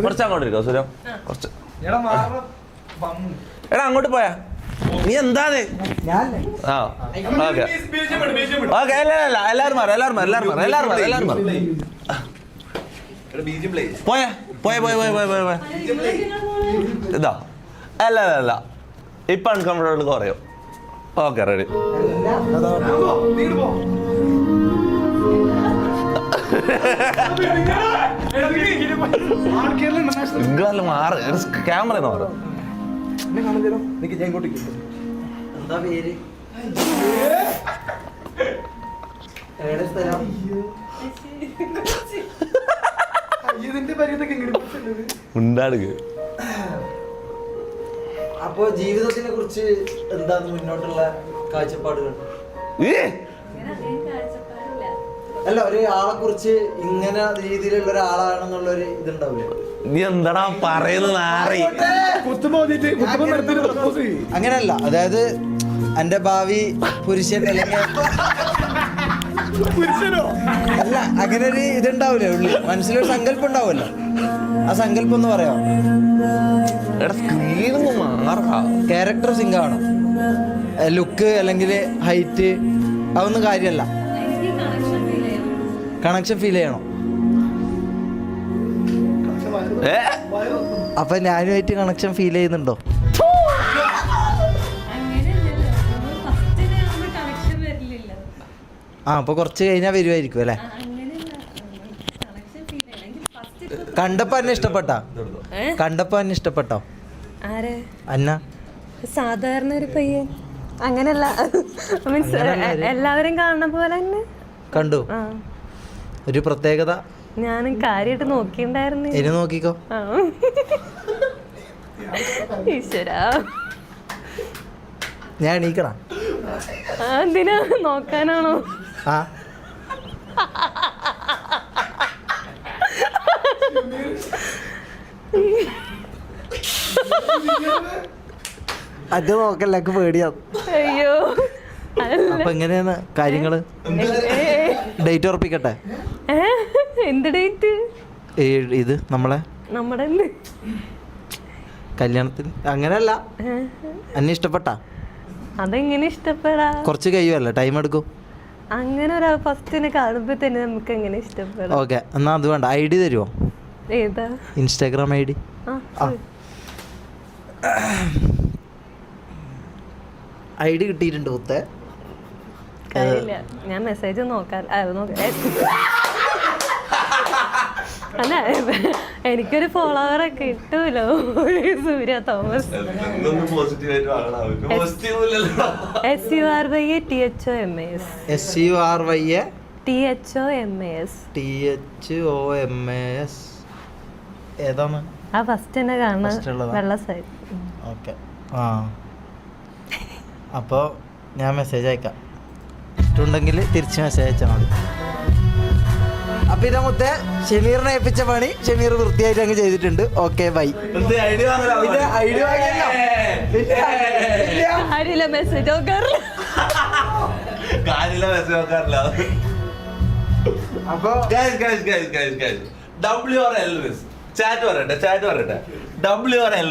കുറച്ചങ്ങോട്ടിരിക്കോ സൂര്യ, കുറച്ച്. എടാ അങ്ങോട്ട് പോയാ നീ എന്താ? ആ ഓക്കെ ഓക്കെ. എല്ലാരും മാറും. പോയാ ഇതാ അല്ല ഇപ്പൊ അൺകംഫർട്ടബിൾ കുറയോ? Okay ready. മാറ്, ക്യാമറ മാറ്. ഉണ്ടാടുക. അപ്പൊ ജീവിതത്തിനെ കുറിച്ച് എന്താണ് മുന്നോട്ടുള്ള കാഴ്ചപ്പാടുകൾ? അല്ല, ഒരു ആളെ കുറിച്ച് ഇങ്ങനെ രീതിയിലുള്ള ഒരാളാണെന്നുള്ള ഒരു ഇതുണ്ടാവില്ലേ? നീ എന്താടാ പറയുന്നത്? അങ്ങനെയല്ല, അതായത് എന്റെ ഭാവി പുരുഷൻ അല്ലെങ്കിൽ അല്ല, അങ്ങനെ ഒരു ഇതുണ്ടാവില്ലേ ഉള്ളി, മനസ്സിലൊരു സങ്കല്പം ഉണ്ടാവുമല്ലോ. ആ സങ്കല്പം ഒന്ന് പറയാമോ? ക്യാരക്ടർ സിംഗാണോ? ലുക്ക് അല്ലെങ്കിൽ ഹൈറ്റ് അതൊന്നും കാര്യമല്ല. കണക്ഷൻ ഫീൽ ചെയ്യണോ? അപ്പൊ ഞാനുമായിട്ട് കണക്ഷൻ ഫീൽ ചെയ്യുന്നുണ്ടോ? ആ, അപ്പൊ കുറച്ച് കഴിഞ്ഞാൽ വരുമായിരിക്കും അല്ലേ? കണ്ടപ്പോ എന്നെ ഇഷ്ടപ്പെട്ടോ? അന്ന സാധാരണ ഒരു പയ്യൻ, അങ്ങനല്ല, മീൻസ് എല്ലാവരും കാണുന്ന പോലെ തന്നെ കണ്ടു. ഒരു പ്രത്യേകത ഞാൻ കാര്യമായിട്ട് നോക്കിണ്ടായിരുന്നു. ഇനി നോക്കിക്കോ. ഈശ്വരാ, ഞാൻ എണീക്കണ എന്തിനാ നോക്കാനാണോ? ആ, അത് നോക്കല്ല, പേടിയാവും. അയ്യോ, അപ്പൊ എങ്ങനെയാണ് കാര്യങ്ങള്? ഡേറ്റ് ഉറപ്പിക്കട്ടെ? എന്ത് ഡേറ്റ്? ഇത് നമ്മുടെ കല്യാണത്തിന്. അങ്ങനെയല്ല, എന്നെ ഇഷ്ടപ്പെട്ടാ? അതെങ്ങനെ ഇഷ്ടപ്പെടാ? കുറച്ച് കഴിയുമല്ലോ, ടൈം എടുക്കും. അങ്ങനെ ഒരാൾ ഫസ്റ്റിനെ കാണുമ്പോ തന്നെ നമുക്ക് എങ്ങനെ ഇഷ്ടപ്പെടാം? ഓക്കെ, എന്നാ അത് വേണ്ട, ഐ ഡി തരുമോ? ഏതാ? Instagram I D. I D കിട്ടിയിട്ടുണ്ട് മുത്തേ. ഞാൻ മെസ്സേജ് അല്ല, എനിക്കൊരു ഫോളോവറൊക്കെ കിട്ടൂലോ, സൂര്യ തോമസ്. SURYTHOMAS. ഏതാണ്? ആ ഫസ്റ്റ് തന്നെ കാണുന്ന വെള്ള സൈഡ്. ഓക്കെ. ആ, അപ്പോൾ ഞാൻ മെസ്സേജ് അയക്കാം. ഇഷ്ടമുണ്ടെങ്കിൽ തിരിച്ച് മെസ്സേജ് അയച്ചാൽ മതി. അപ്പൊ ഇതേ ഷമീറിനെ ഏൽപ്പിച്ച പണി ഷമീർ വൃത്തിയായിട്ട് അങ്ങ് ചെയ്തിട്ടുണ്ട്. Okay, bye. മെസ്സേജ് അപ്പൊ ചാറ്റ് പറയട്ടെ. WRL